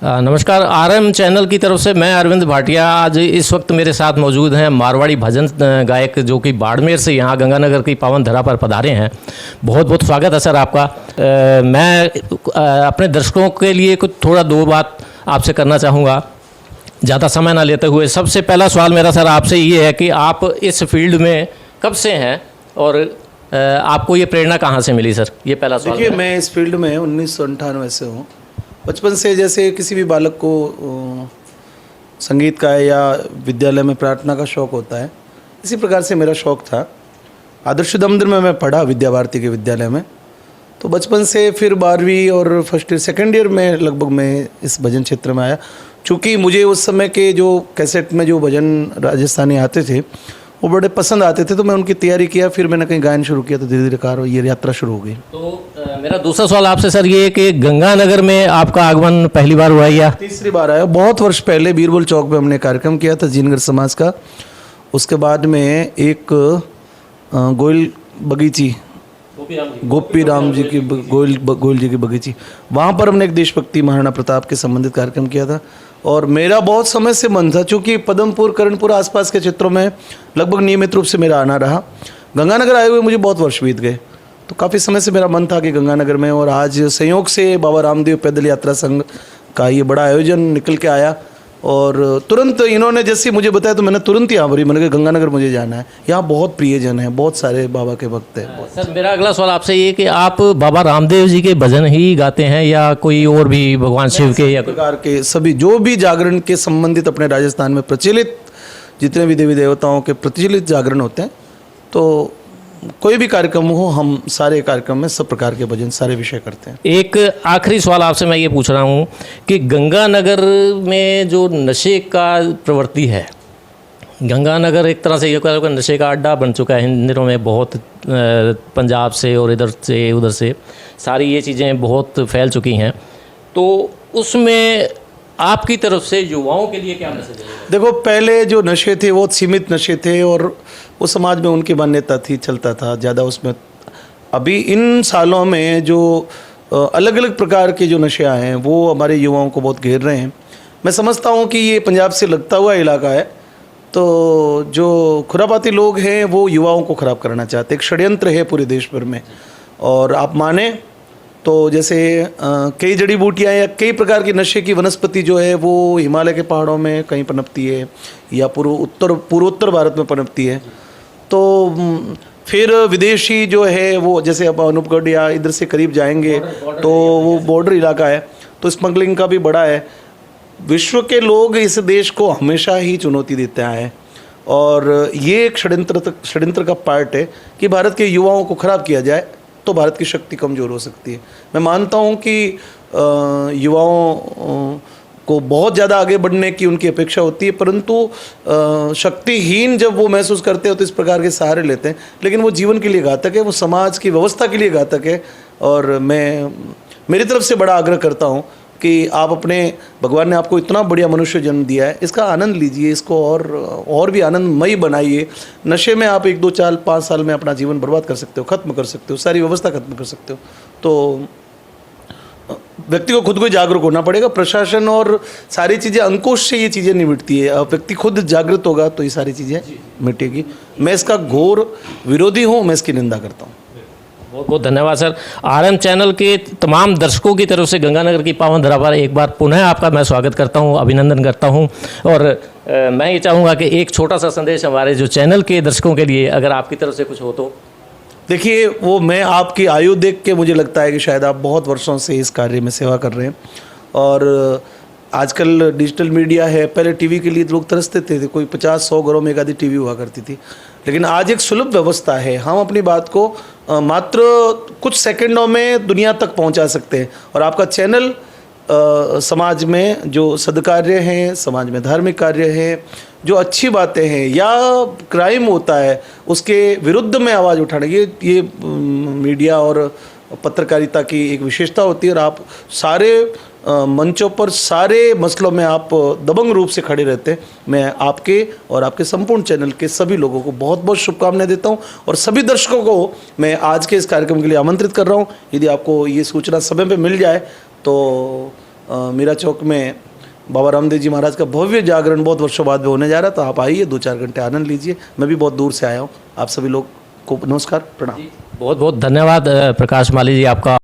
नमस्कार, RM channel की तरफ से मैं अरविंद भाटिया। आज इस वक्त मेरे साथ मौजूद हैं मारवाड़ी भजन गायक जो कि बाड़मेर से यहाँ गंगानगर की पावन धरा पर पधारे हैं। बहुत बहुत स्वागत है सर आपका। मैं अपने दर्शकों के लिए कुछ थोड़ा दो बात आपसे करना चाहूँगा, ज़्यादा समय ना लेते हुए। सबसे पहला सवाल मेरा सर आपसे ये है कि आप इस फील्ड में कब से हैं और आपको ये प्रेरणा कहाँ से मिली सर? ये पहला सवाल। देखिए, मैं इस फील्ड में 1998 से हूँ। बचपन से जैसे किसी भी बालक को संगीत का या विद्यालय में प्रार्थना का शौक़ होता है, इसी प्रकार से मेरा शौक़ था। आदर्श दमदर में मैं पढ़ा विद्या भारती के विद्यालय में, तो बचपन से फिर 12वीं और फर्स्ट ईयर सेकेंड ईयर में लगभग मैं इस भजन क्षेत्र में आया। चूँकि मुझे उस समय के जो कैसेट में जो भजन राजस्थानी आते थे वो बड़े पसंद आते थे, तो मैं उनकी तैयारी किया। फिर मैंने कहीं गायन शुरू किया, तो धीरे धीरे कार ये यात्रा शुरू हो गई। तो मेरा दूसरा सवाल आपसे सर ये है कि गंगानगर में आपका आगमन पहली बार हुआ या तीसरी बार आया? बहुत वर्ष पहले बीरबल चौक पे हमने कार्यक्रम किया था जीनगर समाज का। उसके बाद में एक गोयल बगीची, गोपी राम जी की गोयल जी की बगीची, वहाँ पर हमने एक देशभक्ति महाराणा प्रताप के संबंधित कार्यक्रम किया था। और मेरा बहुत समय से मन था, चूँकि पदमपुर करणपुर आसपास के क्षेत्रों में लगभग नियमित रूप से मेरा आना रहा। गंगानगर आए हुए मुझे बहुत वर्ष बीत गए, तो काफ़ी समय से मेरा मन था कि गंगानगर में, और आज संयोग से बाबा रामदेव पैदल यात्रा संघ का ये बड़ा आयोजन निकल के आया। और तुरंत इन्होंने जैसे मुझे बताया तो मैंने तुरंत यहाँ भरी, मैंने कहा गंगानगर मुझे जाना है। यहाँ बहुत प्रियजन है, बहुत सारे बाबा के भक्त हैं। सर मेरा अगला सवाल आपसे ये कि आप बाबा रामदेव जी के भजन ही गाते हैं या कोई और भी भगवान शिव के या प्रकार के सभी जो भी जागरण के संबंधित अपने राजस्थान में प्रचलित जितने भी देवी देवताओं के प्रचलित जागरण होते हैं, तो कोई भी कार्यक्रम हो, हम सारे कार्यक्रम में सब प्रकार के भजन सारे विषय करते हैं। एक आखिरी सवाल आपसे मैं ये पूछ रहा हूँ कि गंगानगर में जो नशे का प्रवृत्ति है, गंगानगर एक तरह से ये कहा नशे का अड्डा बन चुका है इन दिनों में। बहुत पंजाब से और इधर से उधर से सारी ये चीज़ें बहुत फैल चुकी हैं, तो उसमें आपकी तरफ से युवाओं के लिए क्या मैसेज है? देखो, पहले जो नशे थे वो सीमित नशे थे और वो समाज में उनकी मान्यता थी, चलता था ज़्यादा उसमें। अभी इन सालों में जो अलग अलग प्रकार के जो नशे आए हैं वो हमारे युवाओं को बहुत घेर रहे हैं। मैं समझता हूँ कि ये पंजाब से लगता हुआ इलाका है, तो जो खुरापाती लोग हैं वो युवाओं को ख़राब करना चाहते हैं। एक षड्यंत्र है पूरे देश भर में। और आप माने तो जैसे कई जड़ी बूटियाँ या कई प्रकार की नशे की वनस्पति जो है वो हिमालय के पहाड़ों में कहीं पनपती है या पूर्वोत्तर भारत में पनपती है। तो फिर विदेशी जो है वो, जैसे अब अनूपगढ़ या इधर से करीब जाएंगे तो वो बॉर्डर इलाका है, तो स्मगलिंग का भी बड़ा है। विश्व के लोग इस देश को हमेशा ही चुनौती देते आए हैं, और ये एक षड्यंत्र का पार्ट है कि भारत के युवाओं को खराब किया जाए तो भारत की शक्ति कमज़ोर हो सकती है। मैं मानता हूँ कि युवाओं को बहुत ज़्यादा आगे बढ़ने की उनकी अपेक्षा होती है, परंतु शक्तिहीन जब वो महसूस करते हो तो इस प्रकार के सहारे लेते हैं, लेकिन वो जीवन के लिए घातक है, वो समाज की व्यवस्था के लिए घातक है। और मैं मेरी तरफ से बड़ा आग्रह करता हूँ कि आप अपने, भगवान ने आपको इतना बढ़िया मनुष्य जन्म दिया है, इसका आनंद लीजिए, इसको और भी आनंदमयी बनाइए। नशे में आप 1, 2, 4, 5 साल में अपना जीवन बर्बाद कर सकते हो, ख़त्म कर सकते हो, सारी व्यवस्था खत्म कर सकते हो। तो व्यक्ति को खुद को जागरूक होना पड़ेगा। प्रशासन और सारी चीज़ें, अंकुश से ये चीज़ें नहीं मिटती है। व्यक्ति खुद जागृत होगा तो ये सारी चीज़ें मिटेगी। मैं इसका घोर विरोधी हूँ, मैं इसकी निंदा करता हूँ। बहुत बहुत धन्यवाद सर। आरएम चैनल के तमाम दर्शकों की तरफ से गंगानगर की पावन धरा पर एक बार पुनः आपका मैं स्वागत करता हूं, अभिनंदन करता हूं। और मैं ये चाहूँगा कि एक छोटा सा संदेश हमारे जो चैनल के दर्शकों के लिए अगर आपकी तरफ से कुछ हो तो। देखिए, वो मैं आपकी आयु देख के मुझे लगता है कि शायद आप बहुत वर्षों से इस कार्य में सेवा कर रहे हैं, और आजकल डिजिटल मीडिया है। पहले टीवी के लिए लोग तरसते थे, कोई 50-100 घरों में एक आधी टीवी हुआ करती थी, लेकिन आज एक सुलभ व्यवस्था है। हम अपनी बात को मात्र कुछ सेकंडों में दुनिया तक पहुंचा सकते हैं। और आपका चैनल समाज में जो सद्कार्य हैं, समाज में धार्मिक कार्य है, जो अच्छी बातें हैं या क्राइम होता है उसके विरुद्ध में आवाज़ उठाने, ये मीडिया और पत्रकारिता की एक विशेषता होती है। और आप सारे मंचों पर, सारे मसलों में आप दबंग रूप से खड़े रहते हैं। मैं आपके और आपके संपूर्ण चैनल के सभी लोगों को बहुत बहुत शुभकामनाएं देता हूं, और सभी दर्शकों को मैं आज के इस कार्यक्रम के लिए आमंत्रित कर रहा हूं। यदि आपको ये सूचना समय पे मिल जाए तो मीरा चौक में बाबा रामदेव जी महाराज का भव्य जागरण बहुत वर्षों बाद में होने जा रहा है। तो आप आइए, 2-4 घंटे आनंद लीजिए। मैं भी बहुत दूर से आया हूँ। आप सभी लोग को नमस्कार, प्रणाम। बहुत बहुत धन्यवाद प्रकाश माली जी आपका।